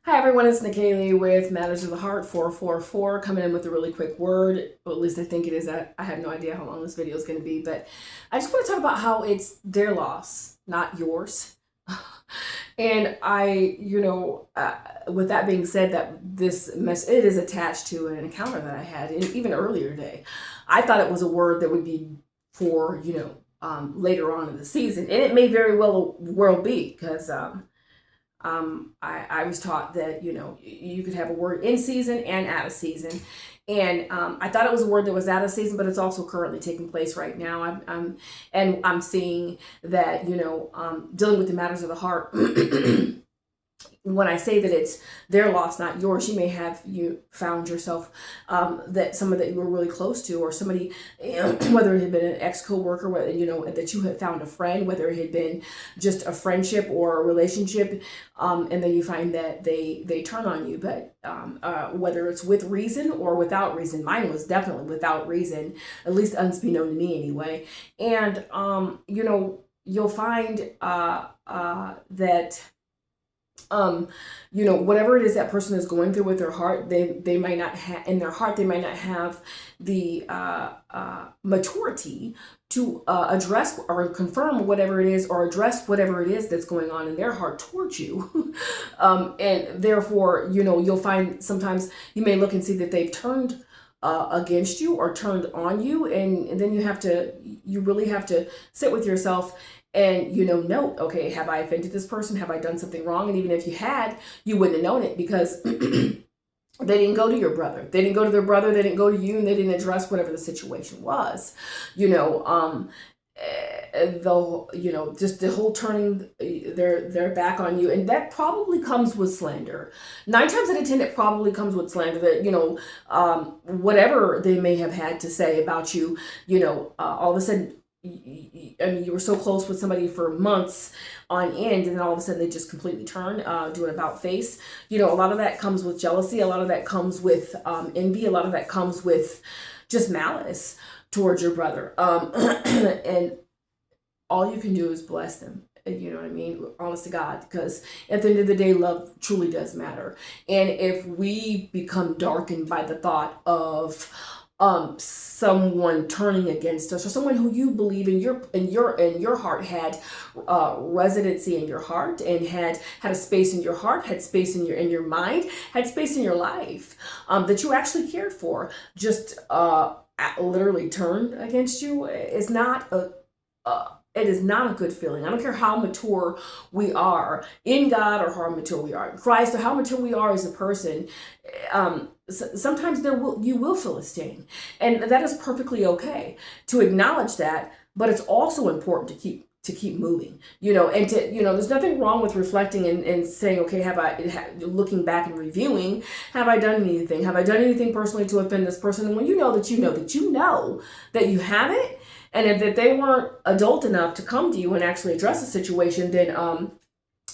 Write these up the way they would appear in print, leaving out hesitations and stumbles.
Hi everyone, it's Nikaylee with Matters of the Heart 444 coming in with a really quick word, or at least I think it is. I have no idea how long this video is going to be, but I just want to talk about how it's their loss, not yours. And with that being said, that this mess, it is attached to an encounter that I had even earlier today. I thought it was a word that would be for, later on in the season, and it may very well be because, I was taught that, you could have a word in season and out of season. And I thought it was a word that was out of season, but it's also currently taking place right now. I'm seeing that, dealing with the matters of the heart. When I say that it's their loss, not yours, you found yourself that someone that you were really close to, or somebody, whether it had been an ex-coworker, whether that you had found a friend, whether it had been just a friendship or a relationship, and then you find that they turn on you. But whether it's with reason or without reason, mine was definitely without reason, at least unbeknown to me anyway. And you'll find that whatever it is that person is going through with their heart, they might not have in their heart, they might not have the maturity to address or confirm whatever it is, or address whatever it is that's going on in their heart towards you. And therefore, you'll find sometimes you may look and see that they've turned against you or turned on you, and then you really have to sit with yourself and note, okay, have I offended this person? Have I done something wrong? And even if you had, you wouldn't have known it, because they didn't go to your brother, they didn't go to their brother, they didn't go to you, and they didn't address whatever the situation was. Just the whole turning their back on you, and that probably comes with slander. 9 times out of 10, it probably comes with slander. That whatever they may have had to say about you, all of a sudden, you were so close with somebody for months on end, and then all of a sudden they just completely turn, do an about face. A lot of that comes with jealousy. A lot of that comes with envy. A lot of that comes with just malice towards your brother. And all you can do is bless them. You know what I mean? Honest to God, because at the end of the day, love truly does matter. And if we become darkened by the thought of someone turning against us, or someone who you believe in your heart had residency in your heart, and had a space in your heart, had space in your mind, had space in your life, that you actually cared for, just literally turned against you, is not it is not a good feeling. I don't care how mature we are in God, or how mature we are in Christ, or how mature we are as a person. Sometimes you will feel a sting, and that is perfectly okay to acknowledge that. But it's also important to keep moving, and there's nothing wrong with reflecting and saying, okay, looking back and reviewing, have I done anything? Have I done anything personally to offend this person? And when you know that you haven't, and that they weren't adult enough to come to you and actually address the situation, then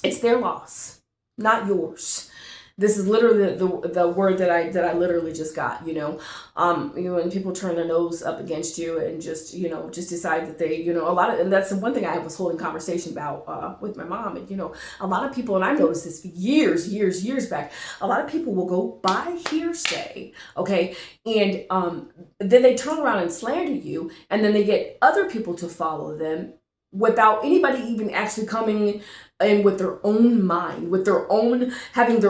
it's their loss, not yours. This is literally the word that I literally just got. When people turn their nose up against you and just decide that they, and that's the one thing I was holding conversation about with my mom. And a lot of people, and I've noticed this for years back, a lot of people will go by hearsay, okay, and then they turn around and slander you, and then they get other people to follow them without anybody even actually coming in with their own mind, with their own having their